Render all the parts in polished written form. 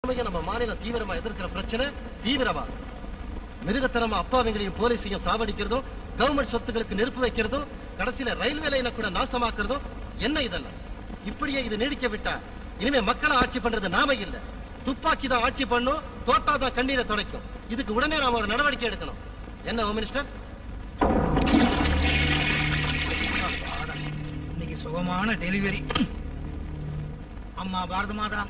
நம்ம மாநிலம் தீவிரமா எதிர்க்கிற பிரச்சனை தீவிரவாதம். மிருகத்தனமா அப்பாவிங்களையும் போலீஸையும் சாவடிக்கிறதும், கவர்மெண்ட் சொத்துக்களுக்கு நெருப்பு வைக்கிறதும், கடைசியில ரயில்வே லைனை கூட நாசமாக்குறதும் என்ன இதெல்லாம்? இப்படியே இது நீடிக்க விட்டா இனிமே மக்களை ஆட்சி பண்றது நாம இல்ல, துப்பாக்கி தான் ஆட்சி பண்ணும், தோட்டாதான் கண்ணீரை துடைக்கும். இதுக்கு உடனே நாம ஒரு நடவடிக்கை எடுக்கணும். என்ன ஹோம் மினிஸ்டர்? இன்னைக்கு சுகமான டெலிவரி. அம்மா பாரத மாதா,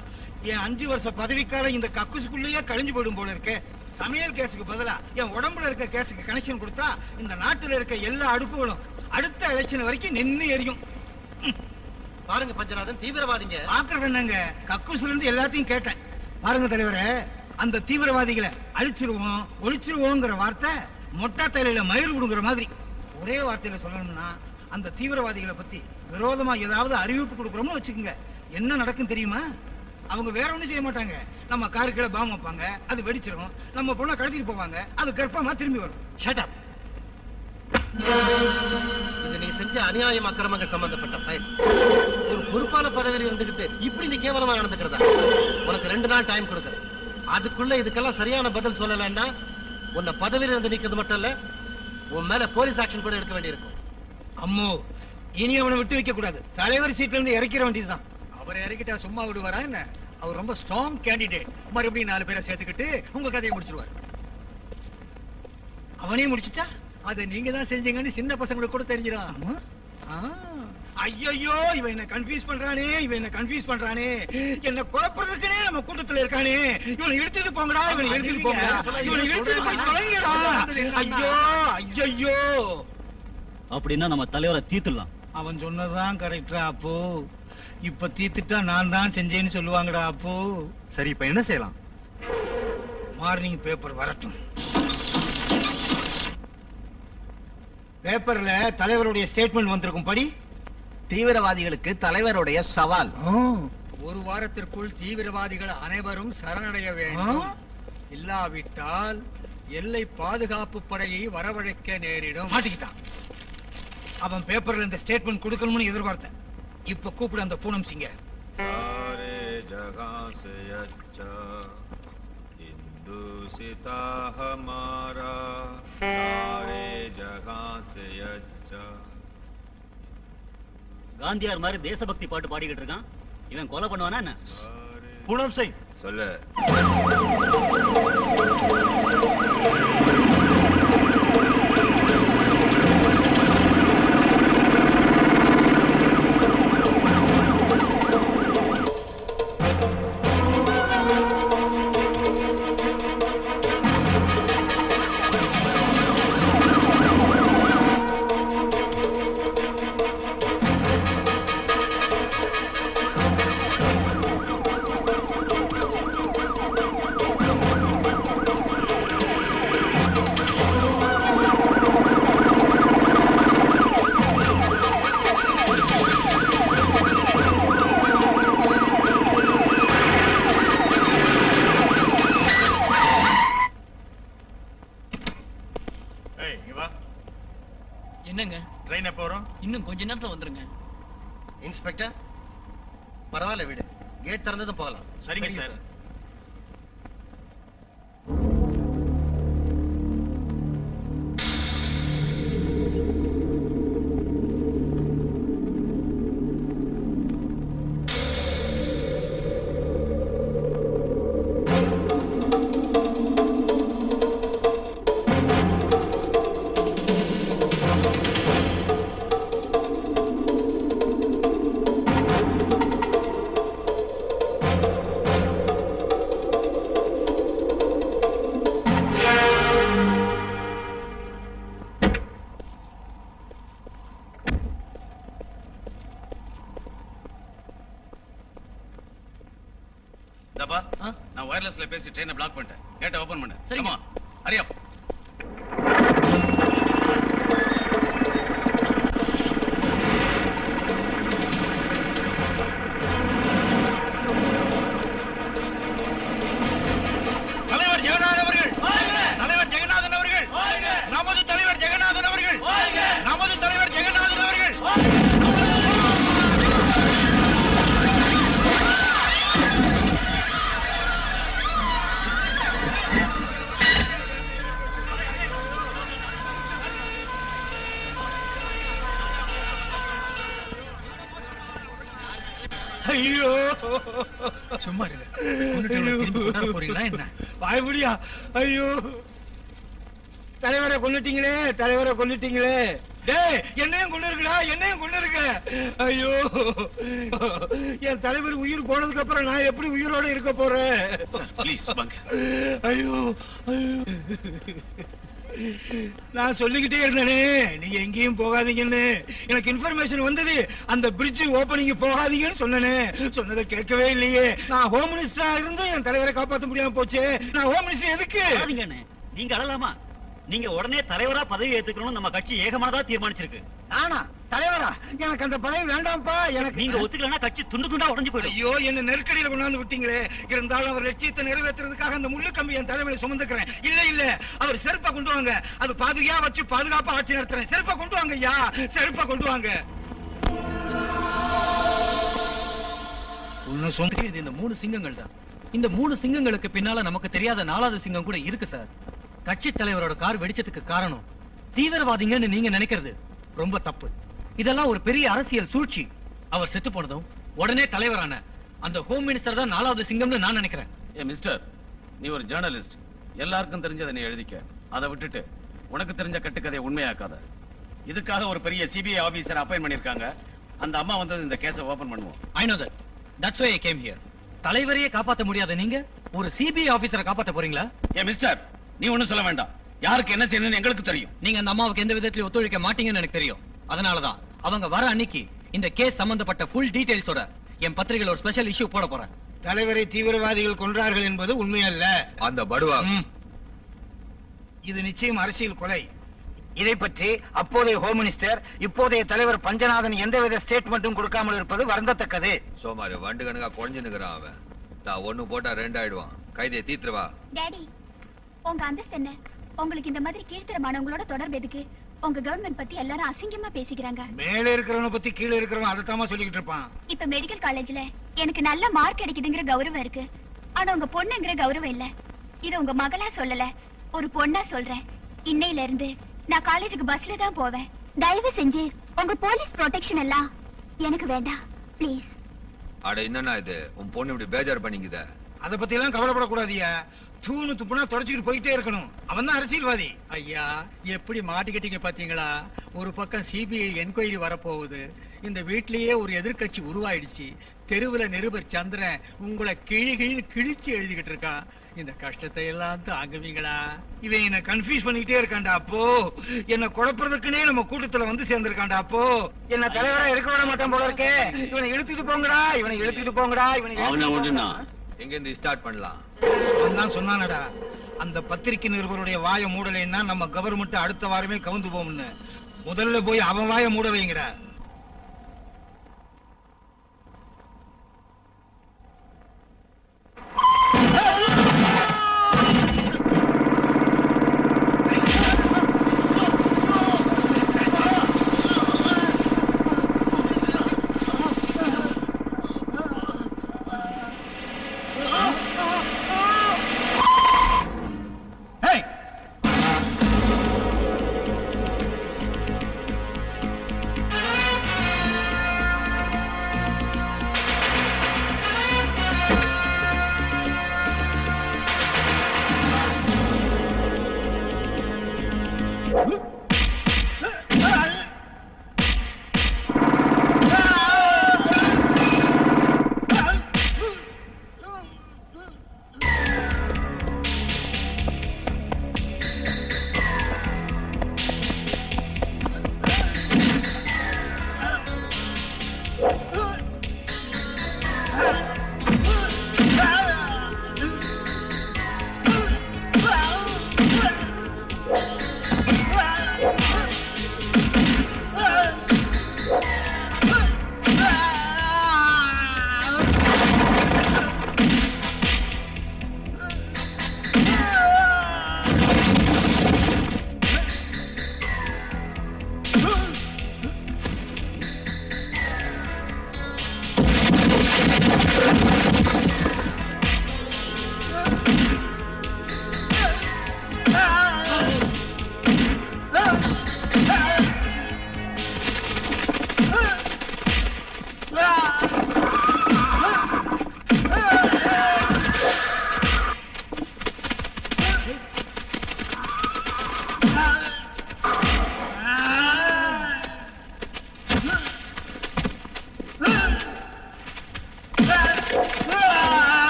என் 5 வருஷ பதவிக்காலம் இந்த கக்குசுக்குள்ளேயே கழிஞ்சு போயிடும் போல இருக்க. சமையல் கேஸுக்கு பதிலா என் உடம்புல இருக்க கேஸுக்கு கனெக்ஷன் கொடுத்தா இந்த நாட்டுல இருக்க எல்லா அடுப்புகளும் அடுத்த எலெக்ஷன் வரைக்கும் நின்னு எரியும். பாருங்க பஞ்சநாதன், தீவிரவாதிங்க பாக்குறது என்னங்க, கக்குசுல இருந்து எல்லாத்தையும் கேட்டேன். பாருங்க தலைவரே, அந்த தீவிரவாதிகளை அழிச்சிருவோம் ஒழிச்சிருவோங்கிற வார்த்தை மொட்டா தலையில மயிர் விடுங்கிற மாதிரி. ஒரே வார்த்தையில சொல்லணும்னா, அந்த தீவிரவாதிகளை பத்தி விரோதமா ஏதாவது அறிவிப்பு கொடுக்கறோம்னு வச்சுக்கோங்க, என்ன நடக்கும் தெரியுமா? அவங்க வேற ஒண்ணும் செய்ய மாட்டாங்க. நம்ம காருக்குள்ள பாம் வைப்பாங்க, அது வெடிச்சிடும். நம்ம பொண்ணை கடத்திட்டு போவாங்க, அது கர்ப்பமா திரும்பி வரும். Shut up. இது நீ செஞ்ச அநியாயம் அக்கிரமங்கள் சம்பந்தப்பட்ட ஃபைல். ஒரு பொறுப்பான பதவியில் இருந்துகிட்டு இப்படி நீ கேவலமா நடந்துக்கிறதா? உனக்கு 2 நாள் டைம் கொடுக்குறேன். அதுக்குள்ள இதுக்கெல்லாம் சரியான பதில் சொல்லலன்னா உன்னை பதவியில் இருந்து நீக்கிறது மட்டும் இல்ல, உன் மேல போலீஸ் ஆக்ஷன் கூட எடுக்க வேண்டியிருக்கும். அம்மோ, இனி அவனை விட்டு வைக்க கூடாது. தலைவர் சீட்ல இருந்து இறக்கிற வேண்டியதுதான். அவரை இறக்கிட்டா சும்மா விடுவாரா என்ன? அவர் ரொம்ப ஸ்ட்ராங் கேண்டிடேட். மறுபடியும் 4 பேரை சேர்த்துக்கிட்டு உங்க கதையை முடிச்சிருவார். அவனே முடிச்சுட்டா அதை நீங்க தான் செஞ்சீங்கன்னு சின்ன பசங்களுக்கு கூட தெரிஞ்சிடும். ஐயோ, இவன் என்ன கன்ஃபியூஸ் பண்றானே, என்ன குழப்பறதுக்குனே நம்ம கூட்டத்துல இருக்கானே. இவனை இழுத்துட்டு போங்கடா, இவனை இழுத்துட்டு போய் தொலைங்கடா. ஐயோ. அப்படின்னா நம்ம தலைவரை தீத்துடலாம். அவன் சொன்னதான் கரெக்டா அப்போ? இப்ப தீத்துட்டா நான் தான் செஞ்சேன்னு சொல்லுவாங்கடா அப்போ. சரி, இப்ப என்ன செய்யலாம்? மார்னிங் பேப்பர் வரட்டும். பேப்பர்ல தலைவருடைய ஸ்டேட்மெண்ட் வந்திருக்கும் படி. தீவிரவாதிகளுக்கு தலைவருடைய சவால். 1 வாரத்திற்குள் தீவிரவாதிகள் அனைவரும் சரணடைய வேண்டும். இல்லாவிட்டால் எல்லை பாதுகாப்பு படையை வரவழைக்க நேரிடும். மாட்டிக்கிட்டான். அவன் பேப்பர்ல இந்த ஸ்டேட்மெண்ட் கொடுக்கணும்னு எதிர்பார்த்தேன். இப்ப கூப்பிடு அந்த பூனம் சிங்க. காந்தியார் மாதிரி தேசபக்தி பாட்டு பாடிக்கிட்டு இருக்கான். இவன் கொலை பண்ணுவானா என்ன? பூனம் சிங் சொல்லு. என்னங்க ட்ரெயின் எப்போ வரும்? இன்னும் கொஞ்ச நேரத்துல வந்துருங்க. இன்ஸ்பெக்டர், பரவாயில்ல விடு, கேட் திறந்ததும் போகலாம். சரிங்க சார். நான் வயர்லெஸ்ல பேசி ட்ரெயினை பிளாக் பண்ணிட்டேன். கேட்ட ஓபன் பண்ணு. சரிமா, ஹரி அப். தலைவர் ஜெகநாதன் அவர்கள், தலைவர் ஜெகநாதன் அவர்கள், நமது தலைவர் ஜெகநாதன் அவர்கள், நமது தலைவர் ஜெகநாதன் அவர்கள். சும்மா இருங்க. கொன்னுட்டவனை திரும்பி கொண்டாட போறீங்களா என்ன? வாய்படியா? ஐயோ, தலைவரை கொன்னுட்டீங்களே, தலைவரை கொன்னுட்டீங்களே. டேய், என்னையும் கொண்டு இருக்குடா, என்னையும் கொண்டு இருக்க. ஐயோ, என் தலைவர் உயிர் போனதுக்கு அப்புறம் நான் எப்படி உயிரோட இருக்க போறேன்? ஐயோ, ஐயோ, நான் சொல்லிக்கிட்டே இருந்தேனே நீங்க எங்கேயும் போகாதீங்கன்னு. எனக்கு இன்ஃபர்மேஷன் வந்தது, அந்த பிரிட்ஜ் ஓபனிங் போகாதீங்கன்னு சொன்னேனே. சொன்னதை கேட்கவே இல்லையே. நான் ஹோம் மினிஸ்டரா இருந்து என் தலைவரை காப்பாற்ற முடியாம போச்சு. நான் ஹோம் மினிஸ்டர் எதுக்கு? நீங்க அழலாமா? நீங்க உடனே தலைவரா பதவி ஏத்துக்கணும் நம்ம கட்சி ஏகமானதா தீர்மானிச்சிருக்கு. நானா தலைவரா? எனக்கு அந்த பதவி வேண்டாம்ப்பா. எனக்கு நீங்க ஒத்துக்கலன்னா கட்சி துண்டு துண்டா உடைஞ்சு போயிடும். ஐயோ, என்ன நெருக்கடியில கொண்டாந்து விட்டீங்களே. இருந்தாலும் அவர் லட்சியத்தை நிறைவேற்றுறதுக்காக அந்த முள்ளு கம்பி என் தலைமையில சுமந்துக்கிறேன். இல்ல இல்ல, அவர் செருப்பா கொண்டு வாங்க. அது பாதுகாப்பா வச்சு பாதுகாப்பா ஆட்சி நடத்துறேன். செருப்பா கொண்டு வாங்க ஐயா, செருப்பா கொண்டு வாங்க. இந்த 3 சிங்கங்கள் தான். இந்த 3 சிங்கங்களுக்கு பின்னால நமக்கு தெரியாத 4வது சிங்கம் கூட இருக்கு சார். கட்சி தலைவரோட கார் வெடிச்சதுக்கு காரணம் தீவிரவாதிங்கன்னு நீங்க நினைக்கிறது ரொம்ப தப்பு. இதெல்லாம் ஒரு பெரிய அரசியல் சூழ்ச்சி. அவர் செத்து போனதும் உடனே தலைவரான அந்த ஹோம் மினிஸ்டர் தான் 4வது சிங்கம்னு நான் நினைக்கிறேன். மிஸ்டர், நீ ஒரு ஜேர்னலிஸ்ட். எல்லாருக்கும் தெரிஞ்சதை நீ எழுதிக்க. அதை விட்டுட்டு உனக்கு தெரிஞ்ச கட்டுக்கதையை உண்மையாக்காத. இதுக்காக ஒரு பெரிய சிபிஐ ஆபீசர் அப்பாயின்ட் பண்ணிருக்காங்க. அந்த அம்மா வந்து இந்த கேஸை ஓபன் பண்ணுவோம். I know that. That's why I came here. தலைவரையே காப்பாத்த முடியாத நீங்க ஒரு சிபிஐ ஆபீசரை காப்பாத்த போறீங்களா? மிஸ்டர், நீ ஒண்ணும் சொல்ல வேண்டாம். யாருக்கு என்ன செய்யணும்னு எங்களுக்கு தெரியும். நீங்க அந்த அம்மாவுக்கு எந்த விதத்திலும் ஒத்துழைக்க மாட்டீங்கன்னு எனக்கு தெரியும். அதனாலதான் அவங்க வர அன்னைக்கு இந்த கேஸ் சம்பந்தப்பட்ட ஃபுல் டீடைல்ஸோட என் பத்திரிகையில் ஒரு ஸ்பெஷல் இஷ்யூ போட போறேன். தலைவரை தீவிரவாதிகள் கொன்றார்கள் என்பது உண்மையல்ல. அந்த படுவா இது நிச்சயம் அரசியல் கொலை. இதை பற்றி அப்போதைய ஹோம் மினிஸ்டர் இப்போதைய தலைவர் பஞ்சநாதன் எந்தவித ஸ்டேட்மெண்ட்டும் கொடுக்காமல் இருப்பது வருந்தத்தக்கது. சோமாரி வண்டு கணக்கா குறைஞ்சு நிக்கிறான் அவன். தான் 1 போட்டா 2 ஆயிடுவான். கைதியை தீத்துருவா. டாடி, உங்க அந்தஸ்து என்ன? உங்களுக்கு இந்த மாதிரி கீழ்த்தரமானவங்களோட தொடர்பு எதுக்கு? உங்க கவர்மெண்ட் பத்தி எல்லாரும் அசிங்கமா பேசிக்கிறாங்க. மேல இருக்கிறவன பத்தி கீழ இருக்கிறவன் அதத்தாமா சொல்லிக்கிட்டு இருப்பான். இப்ப மெடிக்கல் காலேஜ்ல எனக்கு நல்ல மார்க் கிடைக்குதுங்கிற கௌரவம் இருக்கு. ஆனா உங்க பொண்ணுங்கிற கௌரவம் இல்ல. இது உங்க மகளா சொல்லல, ஒரு பொண்ணா சொல்றேன். இன்னையில இருந்து நான் காலேஜுக்கு பஸ்ல தான் போவேன். தயவு செஞ்சு உங்க போலீஸ் ப்ரொடெக்ஷன் எல்லாம் எனக்கு வேண்டாம் ப்ளீஸ். அட என்னன்னா இது, உன் பொண்ணு இப்படி பேஜார் பண்ணிக்குத. அத பத்தி எல்லாம் கவலைப்படக்கூடாதியா. தூணு துப்புனா தொடச்சிக்கிட்டு போயிட்டே இருக்கணும். அவன் தான் அரசியல்வாதி. ஐயா, எப்படி மாட்டிக்கிட்டீங்க பாத்தீங்களா? ஒரு பக்கம் சிபிஐ என்கொயரி வரப்போகுது. இந்த வீட்லயே ஒரு எதிர்கட்சி உருவாயிடுச்சு. தெருவுல நிருபர் சந்திரன் உங்களை கிழிச்சு எழுதிக்கிட்டு இருக்கான். இந்த கஷ்டத்தை எல்லாம் தாங்குவீங்களா? இவன் என்ன கன்ஃபியூஸ் பண்ணிக்கிட்டே இருக்காண்டா. அப்போ என்ன குழப்பறதுக்குன்னே நம்ம கூட்டத்துல வந்து சேர்ந்திருக்காண்டா. அப்போ என்ன தலைவரா இருக்க விட மாட்டான் போல இருக்கே. இவனை இழுத்துட்டு போங்கடா, இவனை இழுத்துட்டு போங்கடா, இவனை எங்க இருந்து ஸ்டார்ட் பண்ணலாம்? அவன் தான் சொன்னானடா, அந்த பத்திரிகை நிருபருடைய வாயை மூடலைன்னா நம்ம கவர்மெண்ட் அடுத்த வாரமே கவுந்து போகும்னு. முதல்ல போய் அவன் வாயை மூட வைங்கடா.